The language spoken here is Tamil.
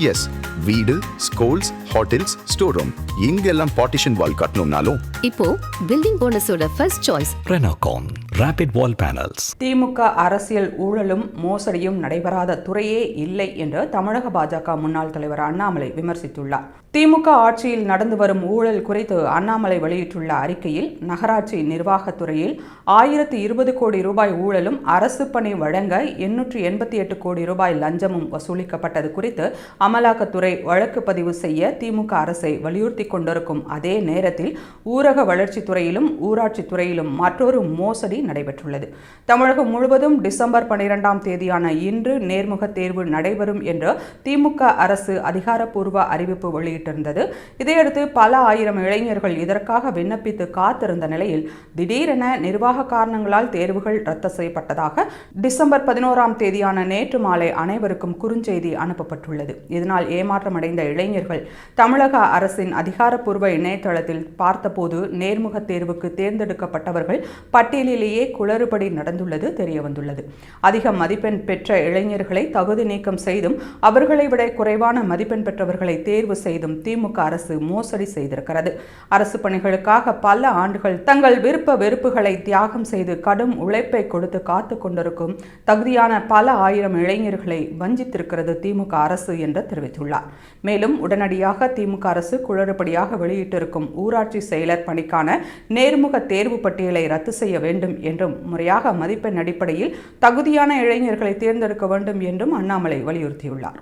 எஸ், வீடு, ஸ்கூல்ஸ், ஹோட்டல்ஸ், ஸ்டோர் ரூம் இங்கெல்லாம் பார்ட்டிஷன் வால் கட்டணும்னாலும் இப்போ பில்டிங் போனஸோட first choice Renocon Rapid Wall Panels. DMK அரசியல் ஊழலும் மோசடியும் நடைபெறாத துறையே இல்லை என்று தமிழக பாஜக முன்னாள் தலைவர் அண்ணாமலை விமர்சித்துள்ளார். திமுக ஆட்சியில் நடந்து வரும் ஊழல் குறித்து அண்ணாமலை வெளியிட்டுள்ள அறிக்கையில், நகராட்சி நிர்வாகத்துறையில் 1020 கோடி ரூபாய் ஊழலும் அரசு பணி வழங்க 888 கோடி ரூபாய் லஞ்சமும் வசூலிக்கப்பட்டது குறித்து அமலாக்கத்துறை வழக்கு பதிவு செய்ய திமுக அரசை வலியுறுத்தி கொண்டிருக்கும் அதே நேரத்தில், ஊரக வளர்ச்சித்துறையிலும் ஊராட்சி துறையிலும் மற்றொரு மோசடி நடைபெற்றுள்ளது. தமிழகம் முழுவதும் டிசம்பர் 12ஆம் தேதியான இன்று நேர்முக தேர்வு நடைபெறும் என்று திமுக அரசு அதிகாரப்பூர்வ அறிவிப்பு வெளியிட்டிருந்தது. இதையடுத்து பல ஆயிரம் இளைஞர்கள் இதற்காக விண்ணப்பித்து காத்திருந்த நிலையில், திடீரென நிர்வாக காரணங்களால் தேர்வுகள் ரத்து செய்யப்பட்டதாக டிசம்பர் 11ஆம் தேதியான நேற்று மாலை அனைவருக்கும் குறுஞ்செய்தி அனுப்பப்பட்டுள்ளது. இதனால் ஏமாற்றமடைந்த இளைஞர்கள் தமிழக அரசின் அதிகாரப்பூர்வ இணையதளத்தில் பார்த்தபோது நேர்முக தேர்வுக்கு தேர்ந்தெடுக்கப்பட்டவர்கள் பட்டியலிலேயே குளறுபடி நடந்துள்ளது தெரியவந்துள்ளது. அதிக மதிப்பெண் பெற்ற இளைஞர்களை தகுதி நீக்கம் செய்தும் அவர்களை விட குறைவான மதிப்பெண் பெற்றவர்களை தேர்வு செய்தும் திமுக அரசு மோசடி செய்திருக்கிறது. அரசு பணிகளுக்காக பல ஆண்டுகள் தங்கள் விருப்ப வெறுப்புகளை தியாகம் செய்து கடும் உழைப்பை கொடுத்து காத்து கொண்டிருக்கும் தகுதியான பல ஆயிரம் இளைஞர்களை வஞ்சித்திருக்கிறது திமுக அரசு என்று தெரிவித்துள்ளார். மேலும் உடனடியாக திமுக அரசு குளறுபடியாக வெளியிட்டிருக்கும் ஊராட்சி செயலர் பணிக்கான நேர்முக தேர்வு பட்டியலை ரத்து செய்ய வேண்டும் என்றும், முறையாக மதிப்பெண் அடிப்படையில் தகுதியான இளைஞர்களை தேர்ந்தெடுக்க வேண்டும் என்றும் அண்ணாமலை வலியுறுத்தியுள்ளார்.